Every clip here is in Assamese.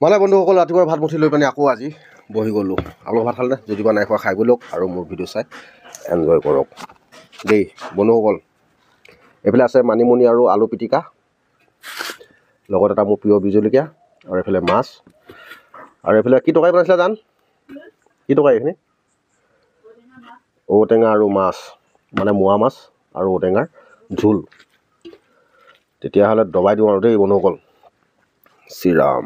মানে বন্ধুসকল ৰাতিপুৱা ভাত মুঠি লৈ পিনে আকৌ আজি বহি গ'লোঁ। আলু ভাত খালে যদি বা নাই খোৱা খাই বৈ লওক আৰু মোৰ ভিডিঅ' চাই এনজয় কৰক দেই বন্ধুসকল। এইফালে আছে মানিমুনি আৰু আলু পিটিকা, লগত এটা মোৰ প্ৰিয় বিজলকীয়া, আৰু এইফালে মাছ, আৰু এইফালে কি তৰকাৰী বনাইছিলে জান? কি তৰকাৰী এইখিনি? ঔটেঙা আৰু মাছ, মানে মোৱা মাছ আৰু ঔটেঙাৰ জোল। তেতিয়াহ'লে দবাই দিওঁ আৰু দেই বন্ধুসকল। শ্ৰীৰাম।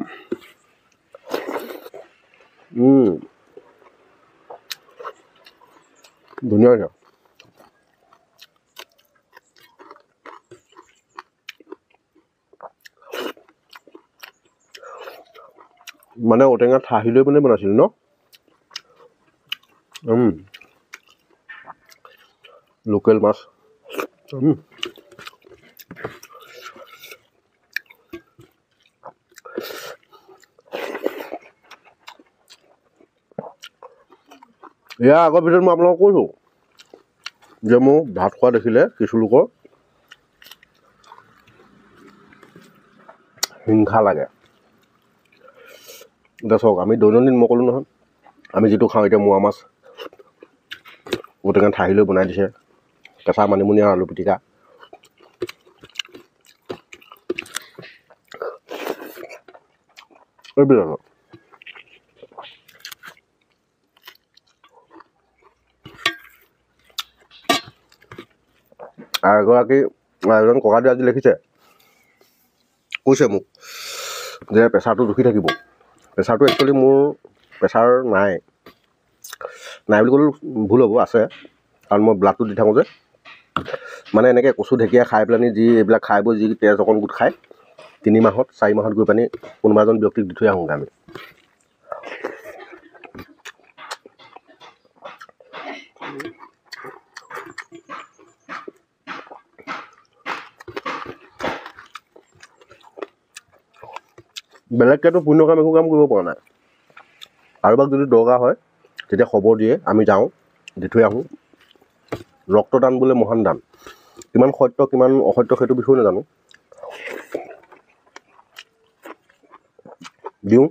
ধুনীয়া হৈছে। মানে ঔটেঙা ঠাহি লৈ পিনে বনাইছিল ন? লোকেল মাছ। ইয়াৰ আগৰ ভিডিঅ'ত মই আপোনালোকক কৈছোঁ যে মোক ভাত খোৱা দেখিলে কিছু লোকৰ হিংসা লাগে। এতিয়া চাওক, আমি দৈনন্দিন মই ক'লোঁ নহয়, আমি যিটো খাওঁ এতিয়া মোৱা মাছ, ঔটেঙা ঠাহি লৈ বনাই দিছে, কেঁচা মানিমুনি আৰু আলু পিটিকা। এইবিলাক এজন ককাদেউ আজি লিখিছে, কৈছে মোক যে প্ৰেছাৰটো জুখি থাকিব। প্ৰেছাৰটো একচুৱেলি মোৰ প্ৰেছাৰ নাই বুলি ক'লেও ভুল হ'ব, আছে। কাৰণ মই ব্লাডটো দি থাকোঁ যে, মানে এনেকৈ কচু ঢেকীয়া খাই পেলানি যি এইবিলাক খাই বৈ যি তেজ অকণ গোট খায়, 3 মাহত 4 মাহত গৈ পানি কোনোবা এজন ব্যক্তিক দি থৈ আহোঁগৈ আমি। বেলেগকেতো পুণ্য কাম একো কাম কৰিব পৰা নাই। কাৰোবাক যদি দৰকাৰ হয় তেতিয়া খবৰ দিয়ে, আমি যাওঁ, দি থৈ আহোঁ। ৰক্তদান বোলে মহান দান। কিমান সত্য কিমান অসত্য সেইটো বিষয়ে নাজানো, দিওঁ।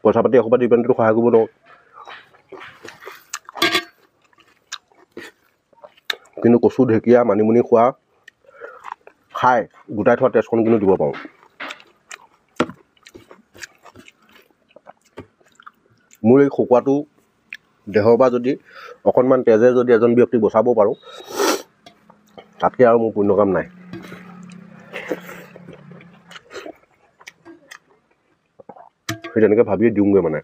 পইচা পাতি এসোপা দি পেলাইতো সহায় কৰিব নোৱাৰোঁ, কিন্তু কচু ঢেকীয়া মানিমুনি খোৱা খাই গোটাই থোৱা তেজকণ কিন্তু দিব পাৰোঁ। মোৰ এই খকুৱাটো দেহৰ পৰা যদি অকণমান তেজে যদি এজন ব্যক্তিক বচাব পাৰোঁ, তাতকৈ আৰু মোৰ পুণ্য কাম নাই। সেই তেনেকৈ ভাবিয়ে দিওঁগৈ মানে।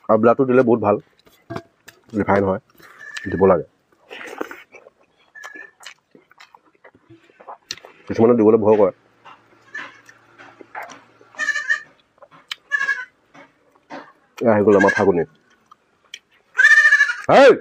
আৰু ব্লাডটো দিলে বহুত ভাল, ৰিফাইন হয়, দিব লাগে। কিছুমানে দিবলৈ ভয় কৰে। আহি গ'ল আমাৰ ঠাকুনি। হেই!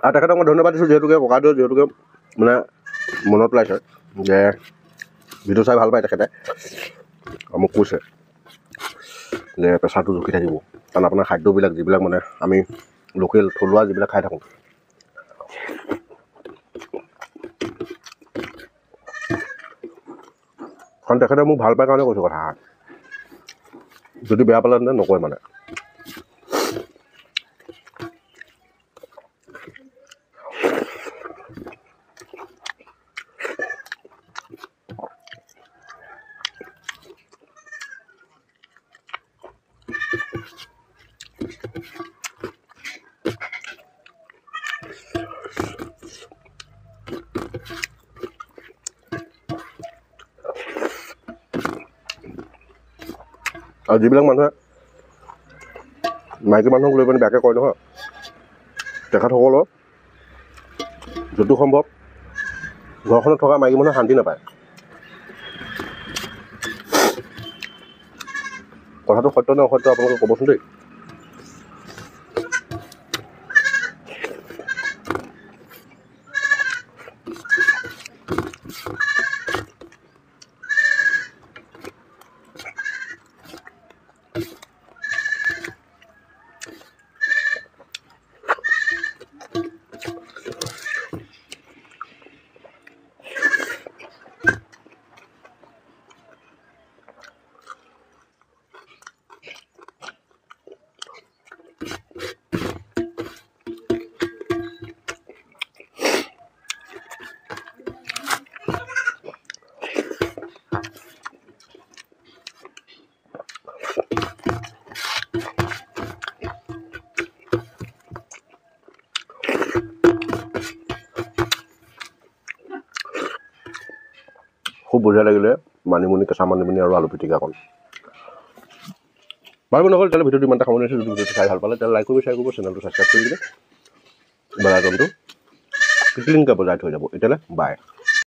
আৰু তেখেতক মই ধন্যবাদ দিছোঁ, যিহেতুকে ককাদেউ যিহেতুকে মানে মনত পেলাইছে যে ভিডিঅ' চাই ভাল পায় তেখেতে, মোক কৈছে যে প্ৰেছাৰটো জুখি থাকিব। কাৰণ আপোনাৰ খাদ্যবিলাক যিবিলাক মানে আমি লোকেল থলুৱা যিবিলাক খাই থাকোঁ, কাৰণ তেখেতে মোক ভাল পায় কাৰণে কৈছোঁ কথা। যদি বেয়া পালেহেঁতেন নকয় মানে। আৰু যিবিলাক মানুহে মাইকী মানুহক লৈ পিনে বেয়াকৈ কয় নহয়, তেখেতসকলৰ য'তো সম্ভৱ ঘৰখনত থকা মাইকী মানুহে শান্তি নাপায়। কথাটো সত্য নে অসত্য আপোনালোকে ক'বচোন দেই। খুব বঢ়িয়া লাগিলে মানিমুনি, কেঁচা মানিমুনি আৰু আলু পিটিকাকণ। বাৰু নগ'ল তেতিয়াহ'লে ভিডিঅ'টো ইমানটা সামৰণি আছে। যদি ভিডিঅ'টো চাই ভাল পালে তেতিয়াহ'লে লাইক কৰিব, শ্বেয়াৰ কৰিব, চেনেলটো ছাবস্ক্ৰাইব কৰি দিলে বেল আইকনটো ক্লিংকৈ বজাই থৈ যাব। এতিয়ালৈ বাই।